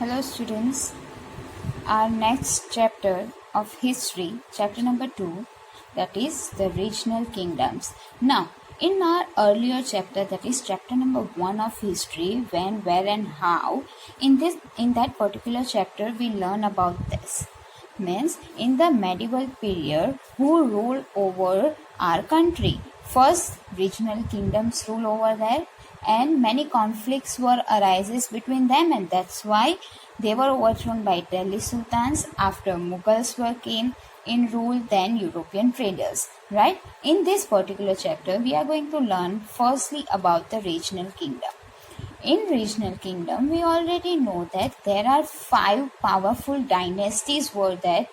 Hello students, our next chapter of history, chapter number 2, that is the regional kingdoms. Now, in our earlier chapter, that is chapter number 1 of history, when, where and how, in that particular chapter we learn about this. Means in the medieval period, who ruled over our country? First, regional kingdoms rule over there, and many conflicts were arises between them, and that's why they were overthrown by Delhi sultans after Mughals were came in rule, then European traders, right? In this particular chapter we are going to learn firstly about the regional kingdom. In regional kingdom, we already know that there are 5 powerful dynasties were there,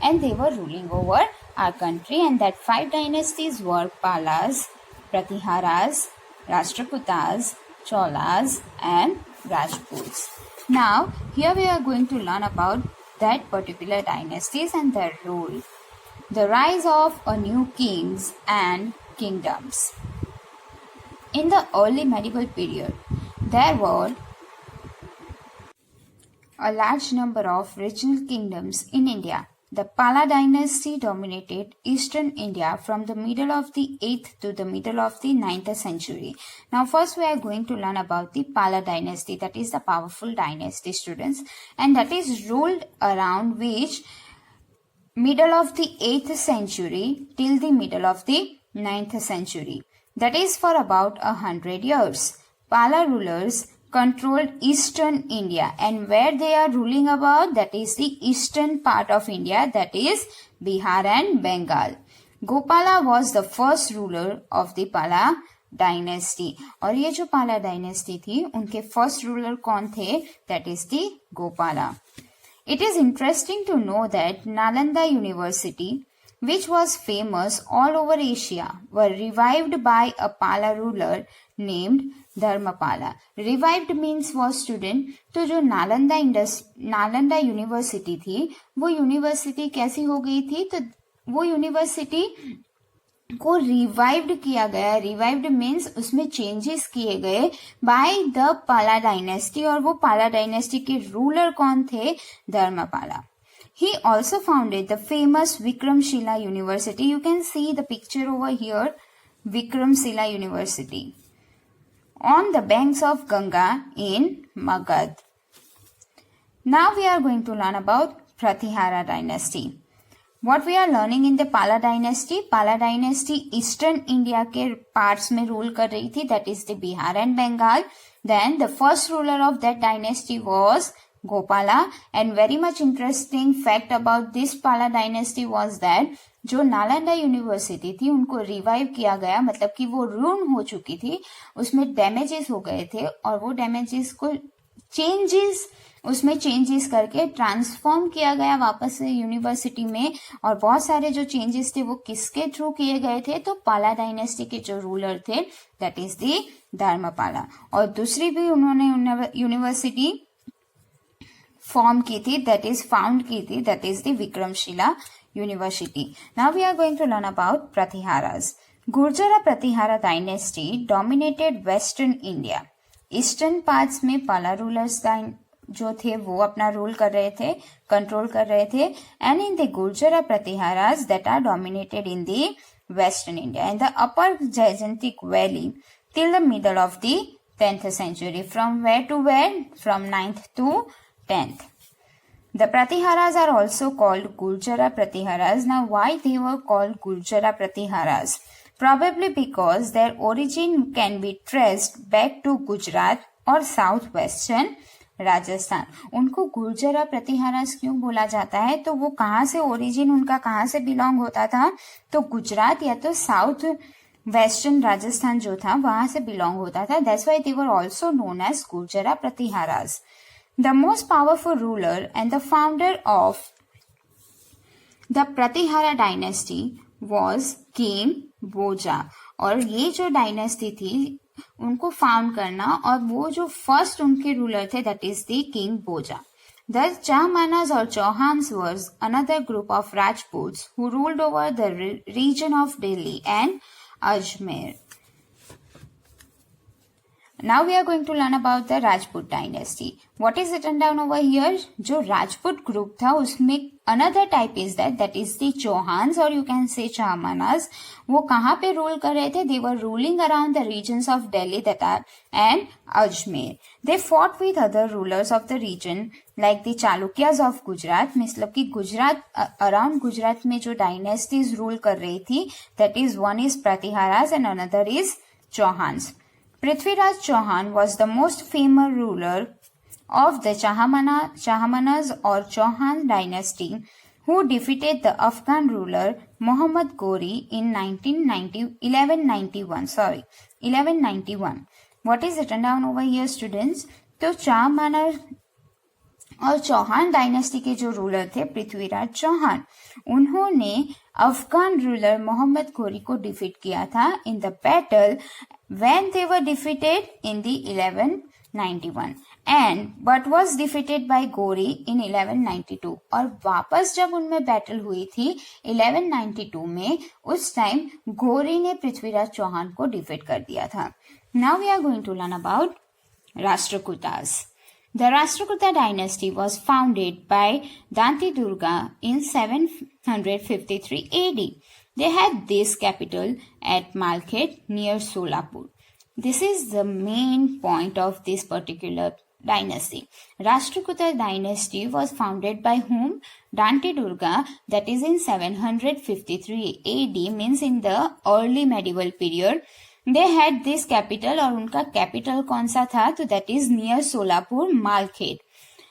and they were ruling over our country, and that 5 dynasties were Palas, Pratiharas, Rashtrakutas, Cholas and Rajputs. Now, here we are going to learn about that particular dynasties and their rule, the rise of a new kings and kingdoms. In the early medieval period, there were a large number of regional kingdoms in India. The Pala dynasty dominated eastern India from the middle of the 8th to the middle of the 9th century. Now first we are going to learn about the Pala dynasty, that is the powerful dynasty, students, and that is ruled around which middle of the 8th century till the middle of the 9th century. That is for about 100 years. Pala rulers controlled eastern India, and where they are ruling about, that is the eastern part of India, that is Bihar and Bengal. Gopala was the first ruler of the Pala dynasty, और ये जो पाला dynasty थी उनके first ruler कौन थे? That is the Gopala. It is interesting to know that Nalanda University, which was famous all over Asia, were revived by a Pala ruler named Dharmapala. Revived means was student. तो जो Nalanda university थी वो university कैसी हो गई थी? तो वो यूनिवर्सिटी को रिवाइव्ड किया गया. रिवाइव्ड मीन्स उसमें चेंजेस किए गए बाय द पाला डायनेस्टी, और वो पाला डायनेस्टी के रूलर कौन थे? Dharmapala. He also founded the famous Vikramshila University. You can see the picture over here, Vikramshila University, on the banks of Ganga in Magad. Now we are going to learn about Pratihara dynasty. What we are learning in the Pala dynasty Eastern India के parts में rule कर रही थी, that is the Bihar and Bengal. Then the first ruler of that dynasty was Gopala, and very much interesting fact about this Pala dynasty was that जो Nalanda university थी उनको revive किया गया, मतलब कि वो रून हो चुकी थी, उसमें डैमेजेस हो गए थे, और वो डैमेजेस को चेंजेस करके ट्रांसफॉर्म किया गया वापस से यूनिवर्सिटी में. और बहुत सारे जो चेंजेस थे वो किसके थ्रू किए गए थे? तो पाला डायनेस्टी के जो रूलर थे, दैट इज दी धर्मपाला. और दूसरी भी उन्होंने यूनिवर्सिटी फॉर्म की थी, दैट इज फाउंड की थी, that is the Vikramshila university. Now we are going to learn about Pratiharas. Gurjara Pratihara dynasty dominated western India. Eastern parts में पाला रूलर्स जो थे वो अपना रूल कर रहे थे, कंट्रोल कर रहे थे, and in the Gurjara Pratiharas that are dominated in the western India in the upper Gangetic valley till the middle of the 10th century. From where to where? From 9th to 10th. The Pratiharas are also called Gurjara Pratiharas. Now why they were called Gurjara Pratiharas? Probably because their origin can be traced back to Gujarat or southwestern Rajasthan. उनको गुर्जरा प्रतिहारास क्यों बोला जाता है? तो वो कहाँ से origin उनका कहाँ से बिलोंग होता था? तो गुजरात या तो साउथ वेस्टर्न राजस्थान जो था वहां से बिलोंग होता था. That's why they were also known as Gurjara Pratiharas. The most powerful ruler and the founder of the Pratihara dynasty was King Bhoja. और ये जो डायनेस्टी थी उनको फाउंड करना, और वो जो फर्स्ट उनके रूलर थे, that is the king Bhoja. The Chahmanas or Chauhans was another group of Rajputs who ruled over the region of Delhi and Ajmer. Now we are going to learn about the Rajput dynasty. What is written down over here? जो Rajput group था उसमें another type is that is the Chauhans or you can say Chahmanas. वो कहाँ पे rule कर रहे थे? They were ruling around the regions of Delhi, Tatar and Ajmer. They fought with other rulers of the region like the Chalukyas of Gujarat. मतलब कि Gujarat around Gujarat में जो dynasties rule कर रही थी, that is one is Pratiharas and another is Chauhans. Prithviraj Chauhan was the most famous ruler of the Chahmanas or Chauhan dynasty who defeated the Afghan ruler Muhammad Ghori in 1191. What is written down over here, students? तो Chahmanas और Chauhan dynasty के जो ruler थे पृथ्वीराज चौहान, उन्होंने Afghan ruler Mohammad घोरी को defeat किया था in the battle when they were defeated in the 1191 and but was defeated by घोरी इन 1192. और वापस जब उनमें बैटल हुई थी 1192 में, उस टाइम घोरी ने पृथ्वीराज चौहान को डिफीट कर दिया था. Now we are going to learn about Rashtrakutas. The Rashtrakuta dynasty was founded by Dante Durga in 753 AD. They had this capital at Malkhed near Solapur. This is the main point of this particular dynasty. Rashtrakuta dynasty was founded by whom? Dante Durga, that is in 753 AD, means in the early medieval period. They had this capital और उनका capital कौन सा था? तो that is near Solapur, Malkhed.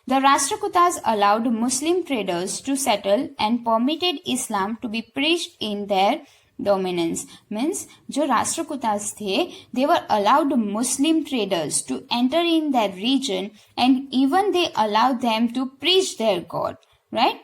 The Rashtrakutas allowed Muslim traders to settle and permitted Islam to be preached in their dominance. Means जो Rashtrakutas थे, they were allowed Muslim traders to enter in their region and even they allowed them to preach their God. Right?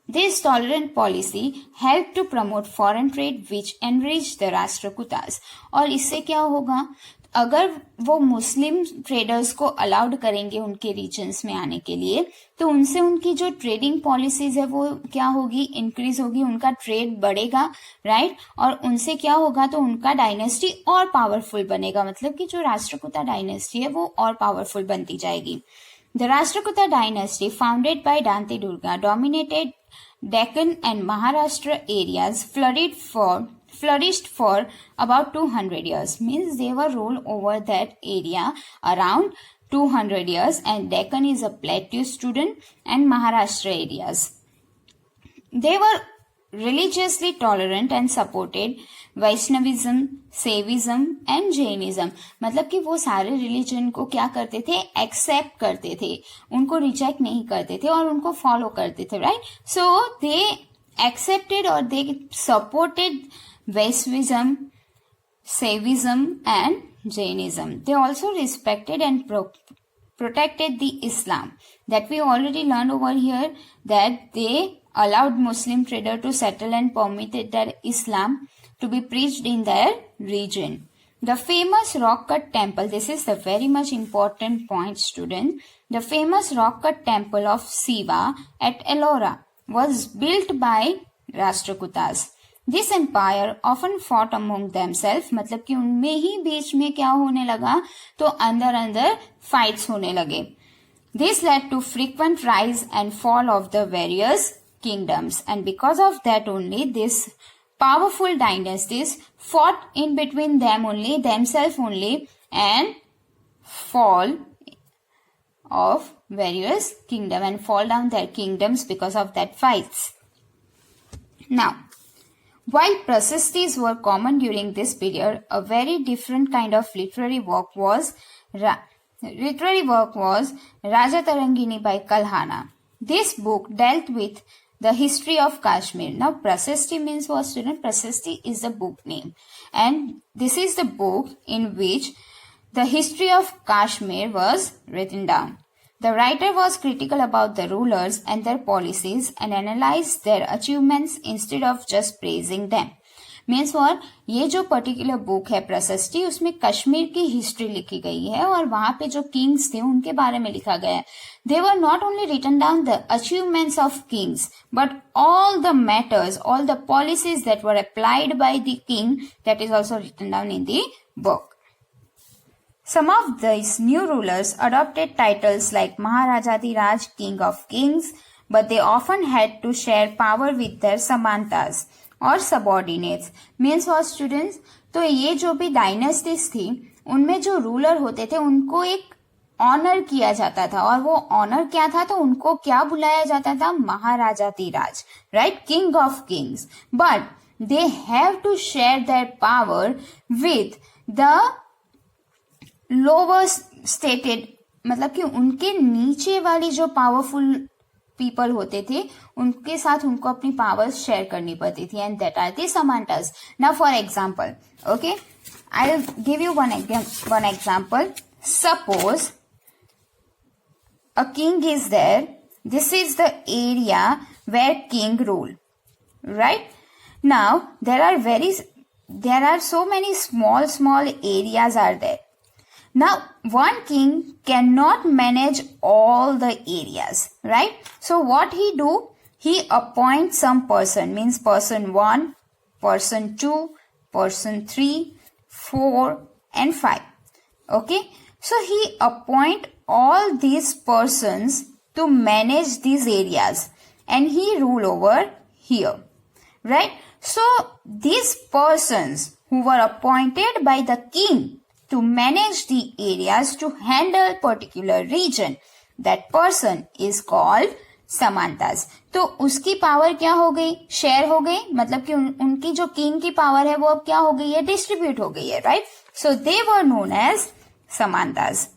This tolerant policy helped to promote foreign trade which enriched the Rashtrakutas. और इससे क्या होगा? अगर वो मुस्लिम traders को allowed करेंगे उनके regions में आने के लिए, तो उनसे उनकी जो ट्रेडिंग पॉलिसीज है वो क्या होगी? इंक्रीज होगी, उनका ट्रेड बढ़ेगा, राइट? और उनसे क्या होगा? तो उनका डायनेस्टी और पावरफुल बनेगा. मतलब कि जो राष्ट्रकूटा डायनेस्टी है वो और पावरफुल बनती जाएगी. The Rashtrakuta dynasty, founded by Dante Durga, dominated Deccan and Maharashtra areas, flourished for about 200 years. Means they were ruled over that area around 200 years, and Deccan is a plateau student and Maharashtra areas. They were religiously tolerant and supported Vaishnavism, सेविज्म and Jainism. मतलब कि वो सारे religion को क्या करते थे? Accept करते थे, उनको रिजेक्ट नहीं करते थे और उनको फॉलो करते थे, राइट? सो दे एक्सेप्टेड और they supported Vaishnavism, सेविज्म and Jainism. They also respected and protected the Islam. That we already learned over here, that they allowed Muslim trader to settle and permitted their Islam to be preached in their region. The famous rock cut temple, this is the very much important point, student. The famous rock cut temple of Shiva at Ellora was built by Rashtrakutas. This empire often fought among themselves. मतलब कि उनमें ही बीच में क्या होने लगा? तो अंदर अंदर fights होने लगे. This led to frequent rise and fall of the various kingdoms, and because of that only this powerful dynasties fought in between them only, themselves only, and fall of various kingdom and fall down their kingdoms because of that fights. Now, while Prasastis were common during this period, a very different kind of literary work was Raja Tarangini by Kalhana. This book dealt with the history of Kashmir. Now, Prasasti means what, student? Prasasti is the book name, and this is the book in which the history of Kashmir was written down. The writer was critical about the rulers and their policies and analyzed their achievements instead of just praising them. Means for ये जो particular book है प्रशस्ति, उसमें कश्मीर की history लिखी गई है और वहां पे जो किंग्स थे उनके बारे में लिखा गया है. They were not only written down the achievements of kings but all the matters, all the policies that were applied by the king, that is also written down in the book. Some of these new rulers adopted titles like Maharajadhiraj, King of Kings, but they often had to share power with their samantas or subordinates. Means what students? तो ये जो भी dynasties थी उनमें जो ruler होते थे उनको एक ऑनर किया जाता था, और वो ऑनर क्या था, तो उनको क्या बुलाया जाता था, Maharajadhiraja, right, king of kings. But they have to share their power with the lower stated, मतलब कि उनके नीचे वाली जो पावरफुल पीपल होते थे उनके साथ उनको अपनी पावर्स शेयर करनी पड़ती थी, and that are the samantas. Now for example, okay, I will give you one example. Suppose a king is there. This is the area where king rule, right? Now there are so many small areas are there. Now one king cannot manage all the areas, right? So what he do, he appoints some person, means person 1, person 2, person 3, 4 and 5. Okay, so he appoint all these persons to manage these areas and he rule over here, right? So these persons who were appointed by the king to manage the areas to handle particular region, that person is called samantas. तो उसकी power क्या हो गई, share हो गई, मतलब कि उनकी जो किंग की पावर है वो अब क्या हो गई है, डिस्ट्रीब्यूट हो गई है, right? So they were known as samantas.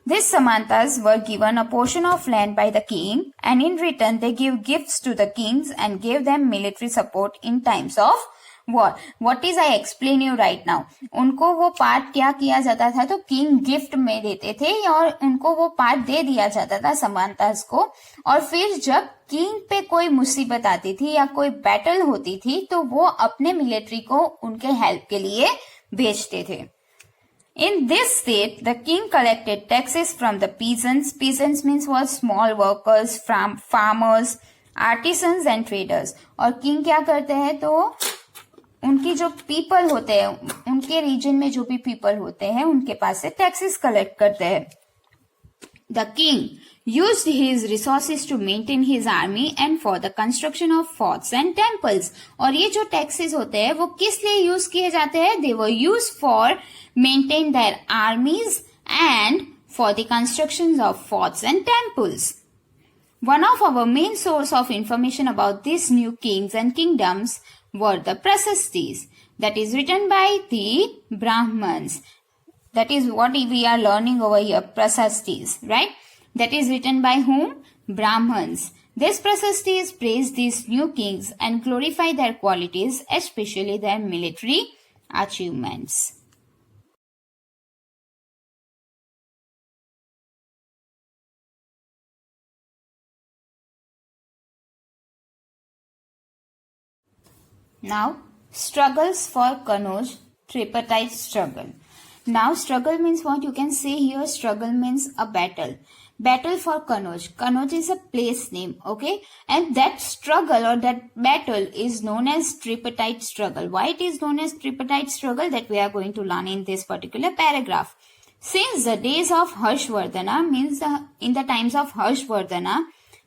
These samantas were given a portion of land by the king, and in return they give gifts to the kings and gave them military support in times of war. What is I explain you right now? उनको वो part क्या किया जाता था, तो king gift में देते थे और उनको वो पार्ट दे दिया जाता था समांतास को, और फिर जब किंग पे कोई मुसीबत आती थी या कोई बैटल होती थी तो वो अपने मिलिट्री को उनके हेल्प के लिए भेजते थे. In this state, the king collected taxes from the peasants. Peasants means what? Small workers, farmers, artisans and traders. और king क्या करते हैं, तो उनकी जो पीपल होते हैं, उनके रीजन में जो भी पीपल होते हैं उनके पास से टैक्सेस कलेक्ट करते हैं. The king used his resources to maintain his army and for the construction of forts and temples. और ये जो टैक्सेस होते हैं वो किस लिए यूज किए जाते हैं? They were used for maintain their armies and for the constructions of forts and temples. One of our main source of information about these new kings and kingdoms were the Prasastis, that is written by the Brahmins. That is what we are learning over here, Prasastis, right? That is written by whom? Brahmins. These Prasastis praise these new kings and glorify their qualities, especially their military achievements. Now, struggles for Kanauj, tripartite struggle. Now, struggle means what? You can say here, struggle means a battle. Battle for Kanauj. Kanauj is a place name, okay? And that struggle or that battle is known as tripartite struggle. Why it is known as tripartite struggle? That we are going to learn in this particular paragraph. Since the days of Harshvardhana, means in the times of Harshvardhana,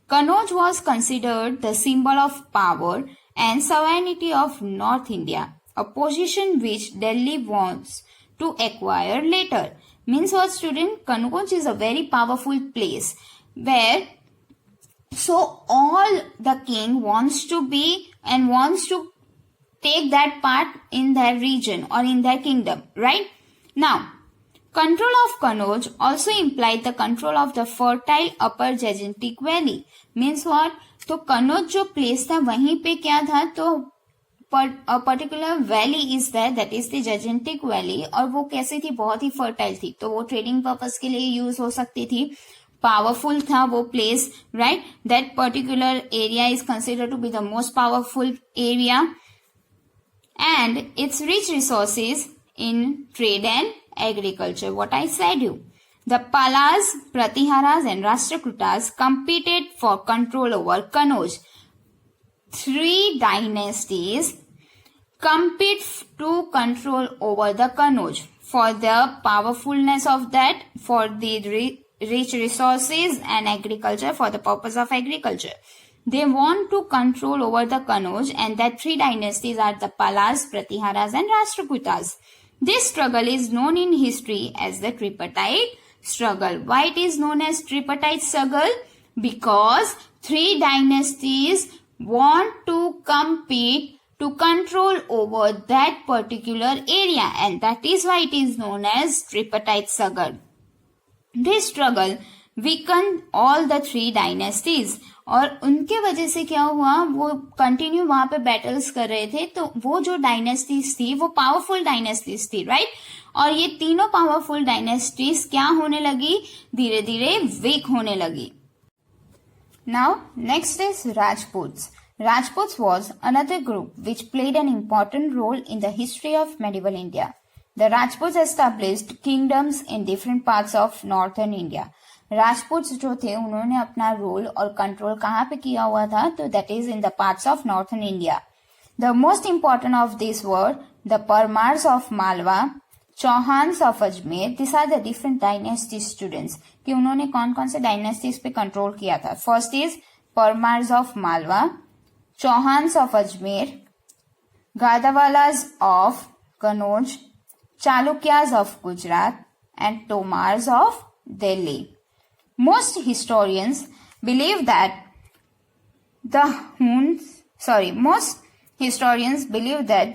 Kanauj was considered the symbol of power and sovereignty of North India, a position which Delhi wants to acquire later. Means what, student? Kanauj is a very powerful place where so all the king wants to be and wants to take that part in their region or in their kingdom, right? Now, control of Kanauj also implied the control of the fertile upper Jagantic Valley. Means what? तो कनौज जो place था वहीं पे क्या था, तो particular valley is there, that is the Gangetic valley, और वो कैसी थी, बहुत ही फर्टाइल थी, तो वो ट्रेडिंग पर्पस के लिए यूज हो सकती थी, पावरफुल था वो place, right? That particular area is considered to be the most powerful area and its rich resources in trade and agriculture. What I said you, the Palas, Pratiharas and Rashtrakutas competed for control over Kanauj. 3 dynasties compete to control over the Kanauj. for the powerfulness of that, for the rich resources and agriculture, for the purpose of agriculture. They want to control over the Kanauj, and that three dynasties are the Palas, Pratiharas and Rashtrakutas. This struggle is known in history as the tripartite struggle. Why it is known as tripartite struggle? Because three dynasties want to compete to control over that particular area, and that is why it is known as tripartite struggle. This struggle weakened all the three dynasties, और उनके वजह से क्या हुआ, वो continue वहां पे battles कर रहे थे, तो वो जो डायनेस्टीज थी वो पावरफुल डायनेस्टीज थी, राइट। और ये तीनों पावरफुल डायनेस्टीज क्या होने लगी, धीरे धीरे वीक होने लगी। Now next is Rajputs. Rajputs was another group which played an important role in the history of medieval India. The Rajputs established kingdoms in different parts of northern India. Rajput जो थे उन्होंने अपना रोल और कंट्रोल कहाँ पे किया हुआ था, तो that is in the parts of northern India. The most important of this were the Paramars of Malwa, Chauhans of Ajmer. This are the different dynasty students कि उन्होंने कौन कौन से डायनेस्टीज पे कंट्रोल किया था. First is Paramars of Malwa, Chauhans of Ajmer, Gahadavalas of Kannauj, Chalukyas of Gujarat and Tomars of Delhi. Most historians believe that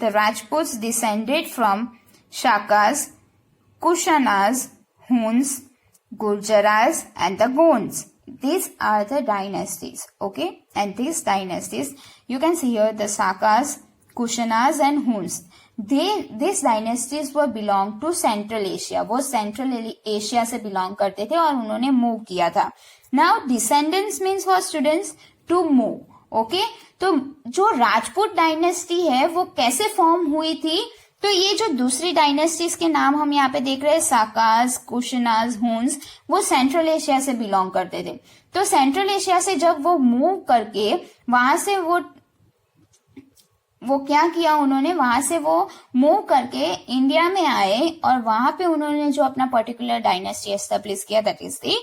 the Rajputs descended from Shakas, Kushanas, Huns, Gurjaras and the Gonds. These are the dynasties, okay? And these dynasties, you can see here the Shakas, Kushanas and Huns. These dynasties were belong to Central Asia. वो Central Asia से belong करते थे और उन्होंने move किया था. Now descendants means for students to move, okay? तो जो राजपूत डायनेस्टी है वो कैसे फॉर्म हुई थी, तो ये जो दूसरी डायनेस्टीज के नाम हम यहाँ पे देख रहे हैं, साकास, कुशनाज, हुन्स, वो सेंट्रल एशिया से बिलोंग करते थे. तो सेंट्रल एशिया से जब वो मूव करके वहां से वो क्या किया, उन्होंने वहां से वो मूव करके इंडिया में आए और वहां पे उन्होंने जो अपना पर्टिकुलर डायनेस्टी एस्टेब्लिश किया, that is the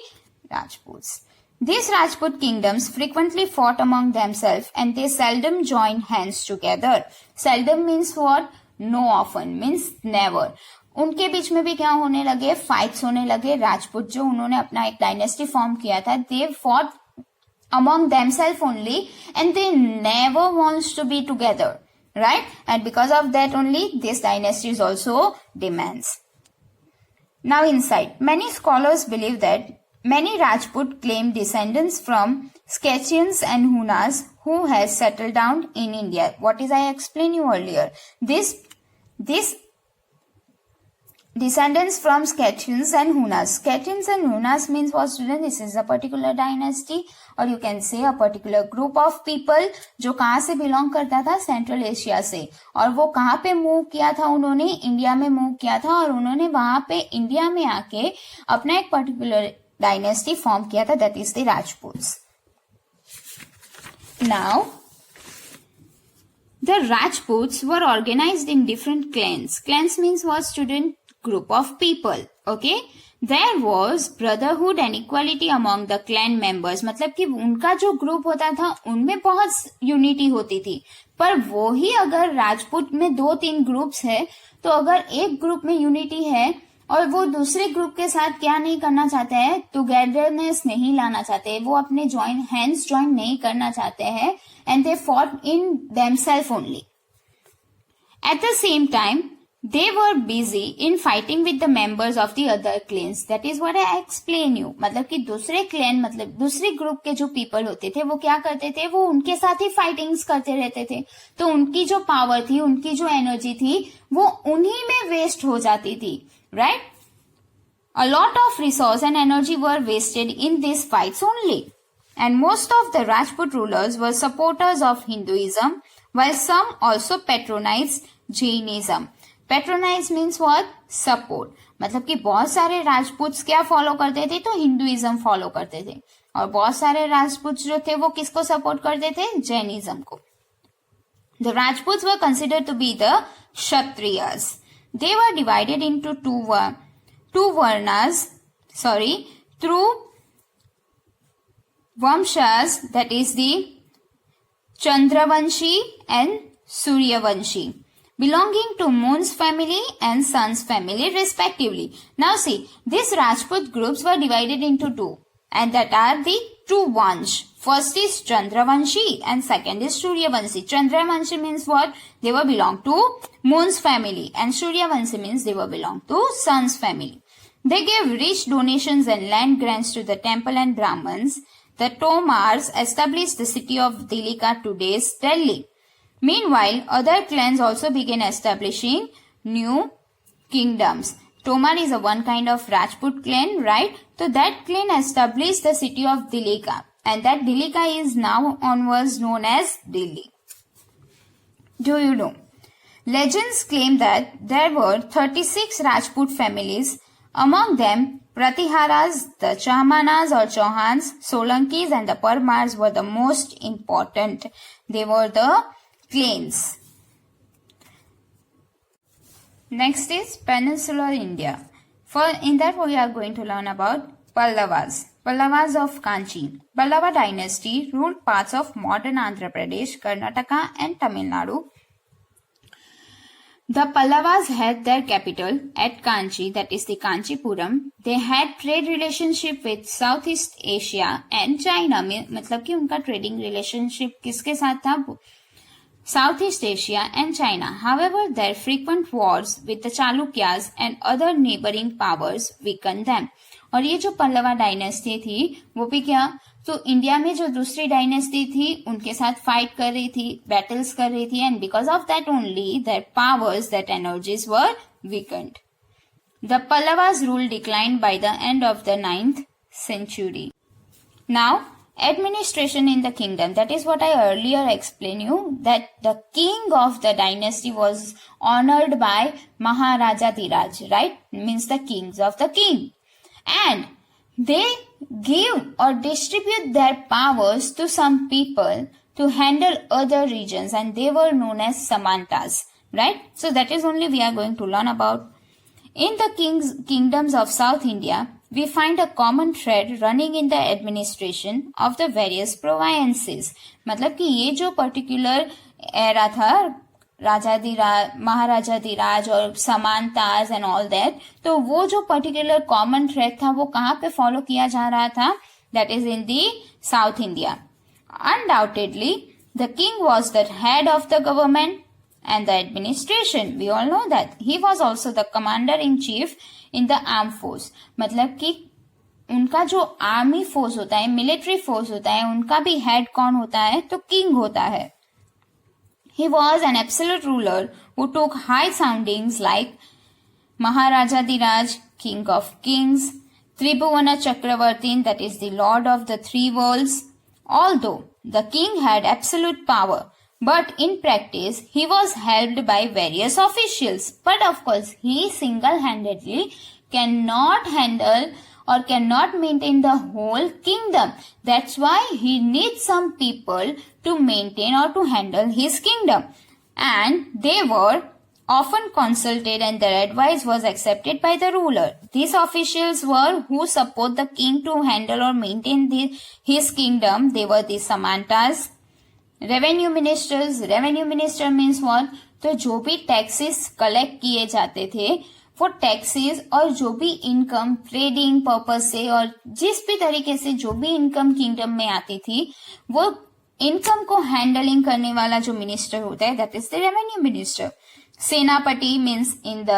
Rajputs. These Rajput kingdoms frequently fought among themselves and they seldom joined hands together. Seldom means what? No often means never. उनके बीच में भी क्या होने लगे, फाइट्स होने लगे. राजपूत जो उन्होंने अपना एक डायनेस्टी फॉर्म किया था, they fought among themselves only and they never wants to be together. Right? And because of that only this dynasty is also demands. Now inside, many scholars believe that many Rajput claim descendants from Scythians and Hunas who has settled down in India. What is I explained you earlier. This descendants from Scythians and Hunas. Scythians and Hunas means for students this is a particular dynasty or you can say a particular group of people जो कहाँ से belong करता था, central Asia से. और वो कहाँ पे मूव किया था, उन्होंने इंडिया में मूव किया था और उन्होंने वहां पे इंडिया में आके अपना एक पर्टिकुलर डायनेस्टी फॉर्म किया था, that is the Rajputs. Now the Rajputs were organized in different clans. Clans means what student? Group of people, okay? There was brotherhood and equality among the clan members. मतलब कि उनका जो group होता था उनमें बहुत यूनिटी होती थी. पर वो ही अगर राजपूत में 2-3 ग्रुप्स है, तो अगर एक ग्रुप में यूनिटी है और वो दूसरे ग्रुप के साथ क्या नहीं करना चाहते हैं, टुगेदरनेस नहीं लाना चाहते, वो अपने हैंड्स ज्वाइन नहीं करना चाहते हैं, and they fought in themselves only. At the same time, they were busy in fighting with the members of the other clans. That is what I explain you. मतलब कि दूसरे क्लैन मतलब दूसरे group के जो पीपल होते थे वो क्या करते थे, वो उनके साथ ही फाइटिंग्स करते रहते थे. तो उनकी जो पावर थी, उनकी जो एनर्जी थी, वो उन्हीं में वेस्ट हो जाती थी, right? A lot of resource and energy were wasted in these fights only. And most of the Rajput rulers were supporters of Hinduism, while some also patronized Jainism. Patronize means what? Support. मतलब कि बहुत सारे राजपूत क्या follow करते थे, तो Hinduism follow करते थे, और बहुत सारे राजपूत जो थे वो किसको सपोर्ट करते थे, जैनिज्म को. The Rajputs were considered to be the Kshatriyas. they were divided into two varnas, through Vamshas, that is the Chandravanshi and Suryavanshi, belonging to Moon's family and Sun's family respectively. Now see, these Rajput groups were divided into two, and that are the two Vansh. First is Chandravanshi and second is Suryavanshi. Chandravanshi means what? They were belong to Moon's family, and Suryavanshi means they were belong to Sun's family. They gave rich donations and land grants to the temple and Brahmins. The Tomars established the city of Dilika, today's Delhi. Meanwhile, other clans also began establishing new kingdoms. Tomar is a one kind of Rajput clan, right? So that clan established the city of Dilika, and that Dilika is now onwards known as Delhi. Do you know? Legends claim that there were 36 Rajput families. Among them, Pratiharas, the Chahmanas or Chauhans, Solankis and the Parmars were the most important. They were the clans. Next is Peninsular India. In that we are going to learn about Pallavas. Pallavas of Kanchi. Pallava dynasty ruled parts of modern Andhra Pradesh, Karnataka and Tamil Nadu. The Pallavas had their capital at Kanchi, that is the Kanchipuram. They had trade relationship with Southeast Asia and China. मतलब कि उनका trading relationship किसके साथ था? Southeast Asia and China. However, their frequent wars with the Chalukyas and other neighboring powers weakened them. और ये जो Pallava dynasty थी वो भी क्या, तो इंडिया में जो दूसरी डायनेस्टी थी उनके साथ फाइट कर रही थी, बैटल्स कर रही थी, and because of that only there powers, that energies were weekend. The Pallavas rule declined by the end of the 9th century. Now, administration in the kingdom, that is what I earlier explained you, that the king of the dynasty was honored by Maharaja Dhiraj, right? Means the kings of the king. And they give or distribute their powers to some people to handle other regions, and they were known as Samantas, right? So that is only we are going to learn about. In the kingdoms of South India, we find a common thread running in the administration of the various provinces. मतलब कि ये जो particular era था, महाराजा धीराज और समानताज and all that, तो वो जो particular common thread था वो कहाँ पे फॉलो किया जा रहा था? That is in the south India. Undoubtedly the king was the head of the government and the administration. We all know that he was also the commander in chief in the arm force. मतलब कि उनका जो army force होता है, military force होता है, उनका भी हेड कौन होता है? तो किंग होता है. He was an absolute ruler who took high soundings like Maharaja Dhiraj, King of Kings, Tribhuvana Chakravartin, that is the Lord of the Three Worlds. Although the king had absolute power, but in practice he was helped by various officials. But of course, he single-handedly cannot handle or cannot maintain the whole kingdom. That's why he needs some people to maintain or to handle his kingdom. And they were often consulted and their advice was accepted by the ruler. These officials were who support the king to handle or maintain his kingdom. They were the Samantas. Revenue ministers. Revenue minister means what? तो जो भी taxes collect किए जाते थे वो taxes और जो भी इनकम ट्रेडिंग पर्पस से और जिस भी तरीके से जो भी इनकम किंगडम में आती थी वो इनकम को हैंडलिंग करने वाला जो मिनिस्टर होता है that is the revenue minister. Senapati means in the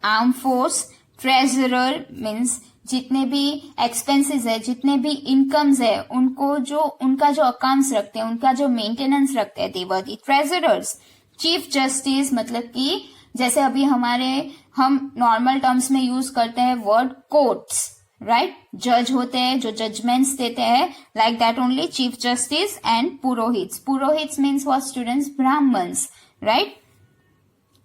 arm force. Treasurer means जितने भी एक्सपेंसेस है, जितने भी इनकम्स है, उनको जो उनका जो अकाउंट्स रखते हैं, उनका जो मेंटेनेंस रखते हैं, they were the treasurers. Chief justice मतलब कि जैसे अभी हम नॉर्मल टर्म्स में यूज करते हैं वर्ड कोर्ट्स, राइट? जज होते हैं जो जजमेंट्स देते हैं, like that only chief justice and purohits. Purohits means what students? Brahmans, right?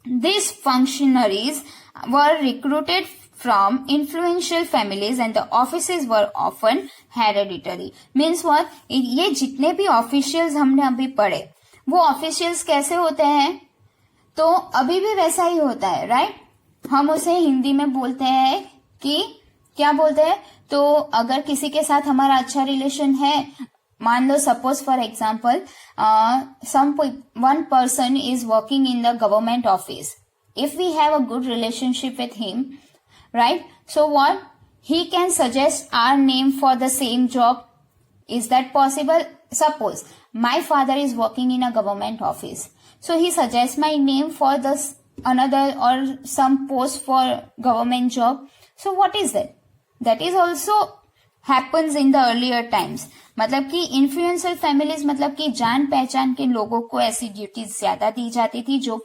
These functionaries were recruited from influential families and the offices were often hereditary. Means what? ये जितने भी officials हमने अभी पढ़े वो officials कैसे होते हैं? तो अभी भी वैसा ही होता है, right? हम उसे हिंदी में बोलते हैं कि क्या बोलते हैं, तो अगर किसी के साथ हमारा अच्छा रिलेशन है, मान लो suppose for example one person is working in the government office, if we have a good relationship with him, right, so what, he can suggest our name for the same job. Is that possible? Suppose my father is working in a government office, so he suggests my name for this another or some post for government job. So what is that? That is also happens in the earlier times. मतलब कि influencer families, मतलब कि जान पहचान के लोगों को ऐसी ड्यूटीज ज्यादा दी जाती थी जो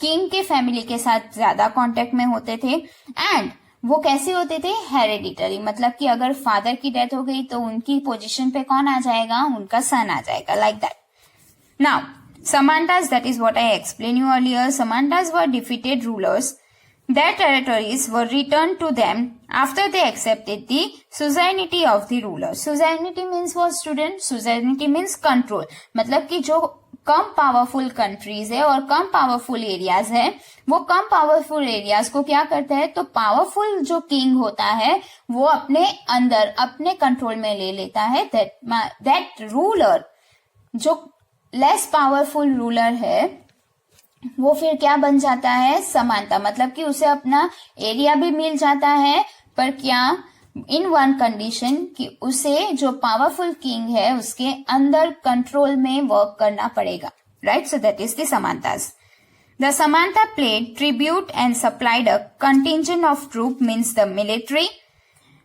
किंग के फैमिली के साथ ज्यादा कांटेक्ट में होते थे, एंड वो कैसे होते थे, हेरिडिटरी, मतलब कि अगर फादर की डेथ हो गई तो उनकी पोजीशन पे कौन आ जाएगा, उनका सन आ जाएगा, like that. Now Samantas, that is what I explained you earlier. Samantas were defeated rulers. Their territories were returned to them after they accepted the suzerainty of the ruler. Suzerainty means what student? Suzerainty means control. मतलब कि जो कम powerful countries है और कम powerful areas है, वो कम powerful areas को क्या करता है, तो पावरफुल जो किंग होता है वो अपने अंदर अपने कंट्रोल में ले लेता है. दैट रूलर, जो लेस पावरफुल रूलर है, वो फिर क्या बन जाता है, समानता, मतलब कि उसे अपना एरिया भी मिल जाता है, पर क्या, इन वन कंडीशन कि उसे जो पावरफुल किंग है उसके अंदर कंट्रोल में वर्क करना पड़ेगा, right. So that is the samantas. The samanta played tribute and supplied a contingent of troop, means the military.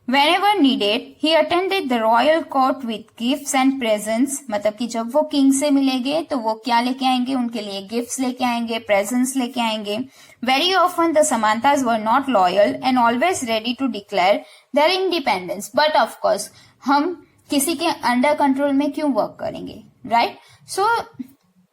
Whenever needed, he attended the royal court with gifts and presents. मतलब कि जब वो किंग से मिलेंगे तो वो क्या लेके आएंगे, उनके लिए गिफ्ट्स लेके आएंगे, प्रेजेंट्स लेके आएंगे. Very often the Samantas were not loyal and always ready to declare their independence. But of course, हम किसी के अंडर कंट्रोल में क्यों वर्क करेंगे, राइट. सो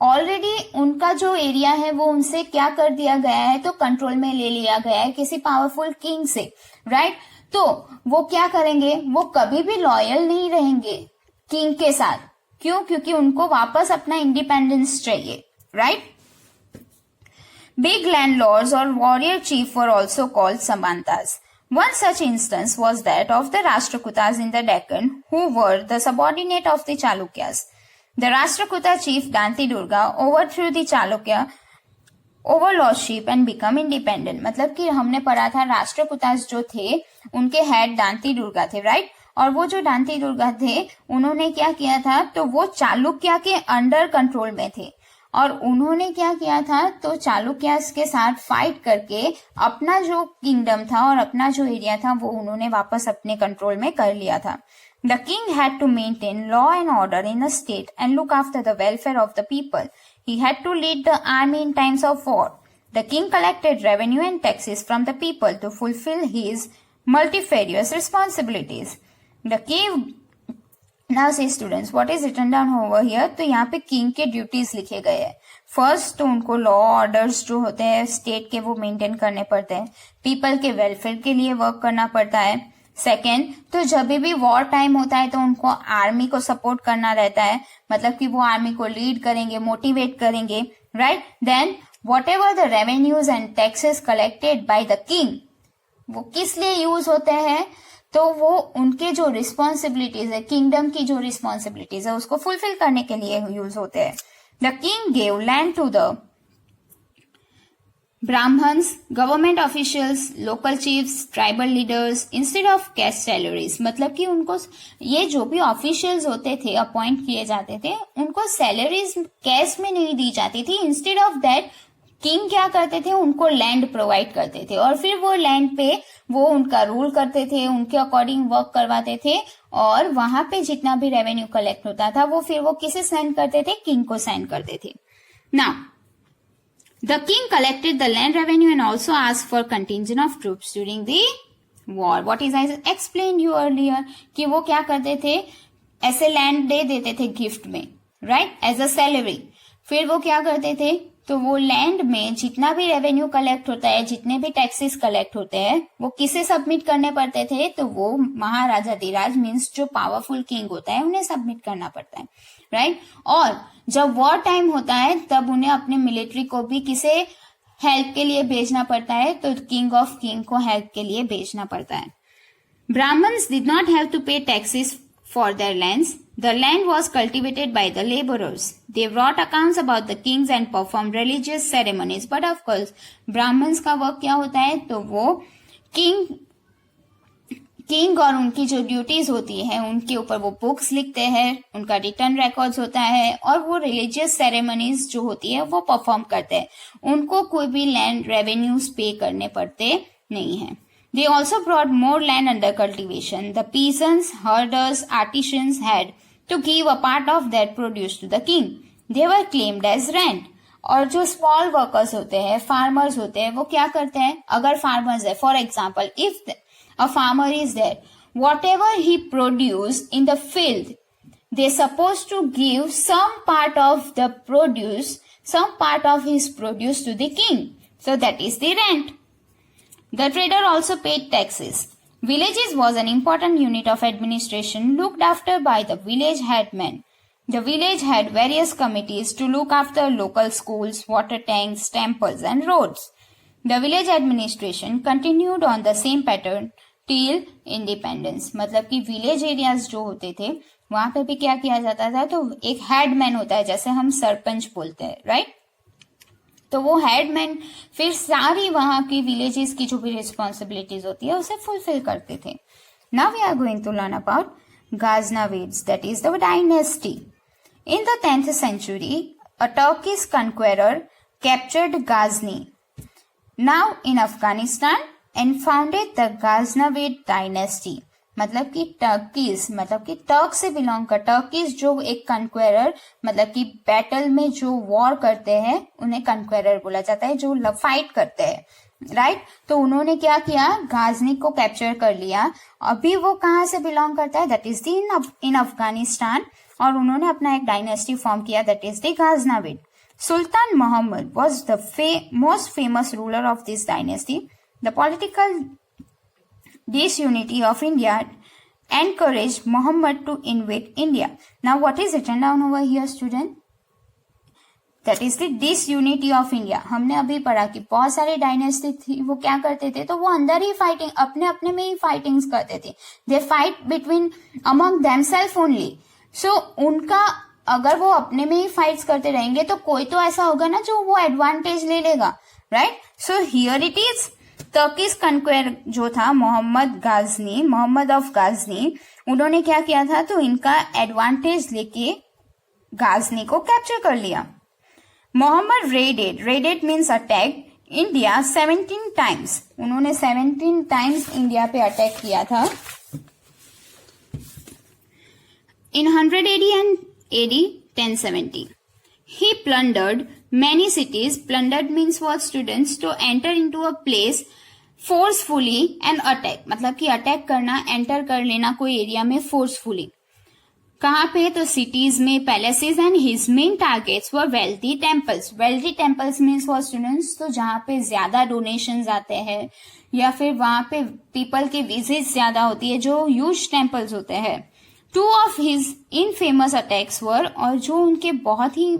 ऑलरेडी उनका जो एरिया है वो उनसे क्या कर दिया गया है, तो कंट्रोल में ले लिया गया है किसी पावरफुल किंग से, राइट. तो वो क्या करेंगे, वो कभी भी लॉयल नहीं रहेंगे किंग के साथ. क्यों? क्योंकि उनको वापस अपना इंडिपेंडेंस चाहिए, राइट. बिग लैंडलॉर्ड्स और warrior chief were also called samantas. One such instance was that of the Rashtrakutas in the Deccan, who were the subordinate of the Chalukyas. The Rashtrakuta chief Danti Durga overthrew the Chalukya overlordship and become independent. मतलब कि हमने पढ़ा था राष्ट्रकूटास जो थे उनके head Danti Durga थे, right. और वो जो दांती दुर्गा थे उन्होंने क्या किया था, तो वो चालुक्य के अंडर कंट्रोल में थे, और उन्होंने क्या किया था, तो चालुक्यास के साथ फाइट करके अपना जो किंगडम था और अपना जो एरिया था वो उन्होंने वापस अपने कंट्रोल में कर लिया था. The king had to maintain law and order in the state and look after the welfare of the people. He had to lead the army in times of war. The king collected revenue and taxes from the people to fulfill his multifarious responsibilities. The king, now see students, what is written down over here? तो यहाँ पे king के duties लिखे गए हैं. First तो उनको law orders जो होते हैं स्टेट के वो मेंटेन करने पड़ते हैं, पीपल के वेलफेयर के लिए वर्क करना पड़ता है. सेकेंड, तो जब भी वॉर टाइम होता है तो उनको आर्मी को सपोर्ट करना रहता है, मतलब कि वो आर्मी को लीड करेंगे, मोटिवेट करेंगे, right. Then whatever the revenues and taxes collected by the king, वो किस लिए यूज होते हैं, तो वो उनके जो रिस्पॉन्सिबिलिटीज है, किंगडम की जो रिस्पॉन्सिबिलिटीज है उसको फुलफिल करने के लिए यूज होते हैं. The king gave land to the Brahmins, government officials, local chiefs, tribal leaders instead of cash salaries. मतलब कि उनको ये जो भी ऑफिशियल्स होते थे अपॉइंट किए जाते थे उनको सैलरीज कैश में नहीं दी जाती थी. इंस्टेड ऑफ दैट किंग क्या करते थे, उनको लैंड प्रोवाइड करते थे और फिर वो लैंड पे वो उनका रूल करते थे, उनके अकॉर्डिंग वर्क करवाते थे, और वहां पे जितना भी रेवेन्यू कलेक्ट होता था वो फिर वो किसे सेंड करते थे, किंग को सेंड करते थे. Now the king collected the land revenue and also asked for contingent of troops during the war. What is I explained you earlier कि वो क्या करते थे, ऐसे लैंड दे देते थे गिफ्ट में, राइट, एज अ सैलरी. फिर वो क्या करते थे, तो वो लैंड में जितना भी रेवेन्यू कलेक्ट होता है, जितने भी टैक्सेस कलेक्ट होते हैं, वो किसे सबमिट करने पड़ते थे, तो वो महाराजा धीराज मीन्स जो पावरफुल किंग होता है उन्हें सबमिट करना पड़ता है, राइट. और जब वॉर टाइम होता है तब उन्हें अपने मिलिट्री को भी किसे हेल्प के लिए भेजना पड़ता है, तो किंग ऑफ किंग को हेल्प के लिए भेजना पड़ता है. Brahmins did not have to pay taxes for their lands. The land was cultivated by the laborers. They brought accounts about the kings and performed religious ceremonies. But of course, Brahmins का work क्या होता है, तो वो king और उनकी जो duties होती है उनके ऊपर वो बुक्स लिखते हैं, उनका रिटर्न रिकॉर्ड्स होता है और वो रिलीजियस सेरेमनीज जो होती है वो परफॉर्म करते हैं. उनको कोई भी लैंड रेवेन्यूज पे करने पड़ते नहीं है. They also brought more land under cultivation. The peasants, herders, artisans had to give a part of their produce to the king. They were claimed as rent. और जो स्मॉल वर्कर्स होते हैं, farmers होते हैं, वो क्या करते हैं, अगर फार्मर्स है, for example if a farmer is there, whatever he produced in the field, they supposed to give some part of the produce, some part of his produce to the king. So that is the rent. The trader also paid taxes. Villages was an important unit of administration looked after by the village headmen. The village had various committees to look after local schools, water tanks, temples and roads. The village administration continued on the same pattern till independence. मतलब कि village areas जो होते थे वहां पे भी क्या किया जाता था, तो एक हेडमैन होता है, जैसे हम सरपंच बोलते हैं, राइट. तो वो हेडमैन फिर सारी वहां की विलेजेस की जो भी रिस्पॉन्सिबिलिटीज होती है उसे फुलफिल करते थे. Now we are going to learn about Ghaznavids, that is the dynasty. In the 10th century, a Turkish conqueror captured Ghazni, now in Afghanistan, and founded the Ghaznavid dynasty. मतलब कि Turkey's, मतलब कि Turk से belong कर, Turkey's जो एक कंक्वेरर, मतलब कि बैटल में जो वॉर करते हैं उन्हें कंक्वेरर बोला जाता है, जो फाइट करते हैं, राइट. तो उन्होंने क्या किया, गाजनी को कैप्चर कर लिया. अभी वो कहाँ से बिलोंग करता है, दैट इज इन अफगानिस्तान, और उन्होंने अपना एक डायनेस्टी फॉर्म किया, that is the Ghaznavid. Sultan Muhammad was the most famous ruler of this dynasty. The political disunity of India encouraged Muhammad to invade India. Now what is written down over here, student? That is the disunity of India. हमने अभी पढ़ा कि बहुत सारे dynasty थी, वो क्या करते थे, तो वो अंदर ही फाइटिंग, अपने अपने में ही फाइटिंग्स करते थे. They fight between among themselves only. So उनका अगर वो अपने में ही फाइट्स करते रहेंगे तो कोई तो ऐसा होगा ना जो वो एडवांटेज ले लेगा, right. So here it is, Turkish conqueror जो था मोहम्मद ऑफ गाजनी, उन्होंने क्या किया था, तो इनका एडवांटेज लेके गाजनी को कैप्चर कर लिया. Mohammad raided means attack India 17 times. उन्होंने 17 टाइम्स इंडिया पे अटैक किया था. इन 100 AD and AD 1070. He plundered many cities. Plundered means what, students? To enter into a place forcefully and attack. मतलब कि अटैक करना, एंटर कर लेना कोई एरिया में फोर्सफुली. कहाँ पे, तो सिटीज में, palaces. And his main targets were wealthy temples. Wealthy temples means for students, तो जहाँ पे ज्यादा डोनेशंस आते हैं या फिर वहां पे पीपल की विजिट ज्यादा होती है, जो ह्यूज टेम्पल्स होते हैं. 2 of his infamous attacks were, और जो उनके बहुत ही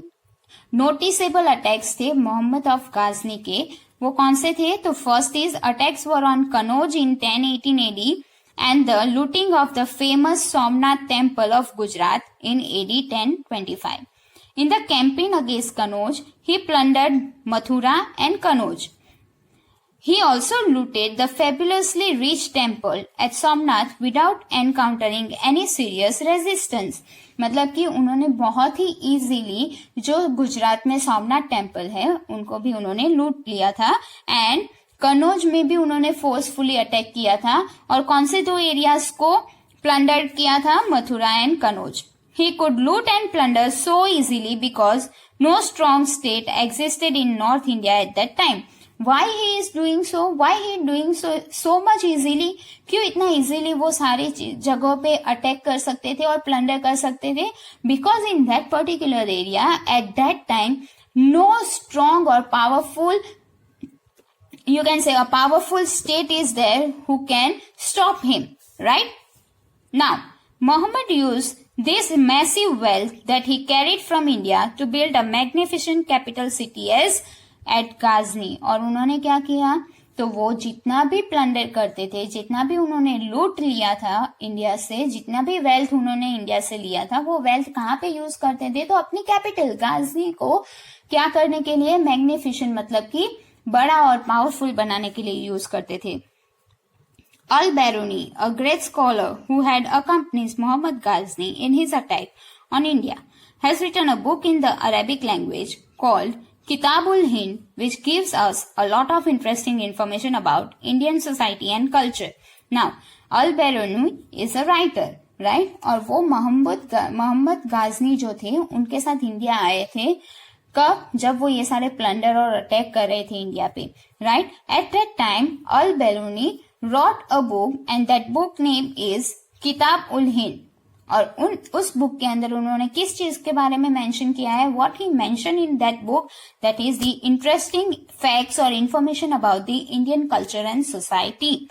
नोटिसेबल अटैक्स थे मोहम्मद ऑफ गाजनी के, वो कौन से थे, तो first is attacks were on Kannauj in 1018 AD and the looting of the famous Somnath temple of Gujarat in AD 1025. In the campaign against Kanauj, he plundered Mathura and Kanauj. He also looted the fabulously rich temple at Somnath without encountering any serious resistance. मतलब कि उन्होंने बहुत ही easily जो गुजरात में Somnath temple है उनको भी उन्होंने लूट लिया था, एंड कनौज में भी उन्होंने फोर्सफुली अटैक किया था. और कौन से 2 एरियाज को प्लंडर किया था, Mathura and Kannauj. He could loot and plunder so easily because no strong state existed in North India at that time. Why he is doing so? Why he doing so much easily? क्यों इतना easily वो सारी जगहों पे attack कर सकते थे और प्लंडर कर सकते थे? Because in that particular area at that time no strong or powerful, you can say a powerful state is there who can stop him, right? Now Muhammad used this massive wealth that he carried from India to build a magnificent capital city as at Ghazni, और उन्होंने क्या किया, तो वो जितना भी plunder करते थे, जितना भी उन्होंने लूट लिया था इंडिया से, जितना भी वेल्थ उन्होंने इंडिया से लिया था, वो वेल्थ कहाँ पे यूज करते थे, तो अपनी कैपिटल गाजनी को क्या करने के लिए, मैग्निफिसेंट मतलब कि बड़ा और पावरफुल बनाने के लिए यूज करते थे। Al-Biruni, a great scholar who had accompanied Muhammad Ghazni in his attack on India, has written a book in the Arabic language called Kitabul Hind, which gives us a lot of interesting information about Indian society and culture. Now, Al-Biruni is a writer, right? और वो मोहम्मद गाजनी जो थे उनके साथ India आए थे, कब, जब वो ये सारे प्लंडर और अटैक कर रहे थे इंडिया पे, right? At that time Al-Biruni wrote a book and that book name is किताब उल हिंद, और उस बुक के अंदर उन्होंने किस चीज के बारे में मेंशन किया है, what he mention in that book, that is the interesting facts और information about the Indian culture and society.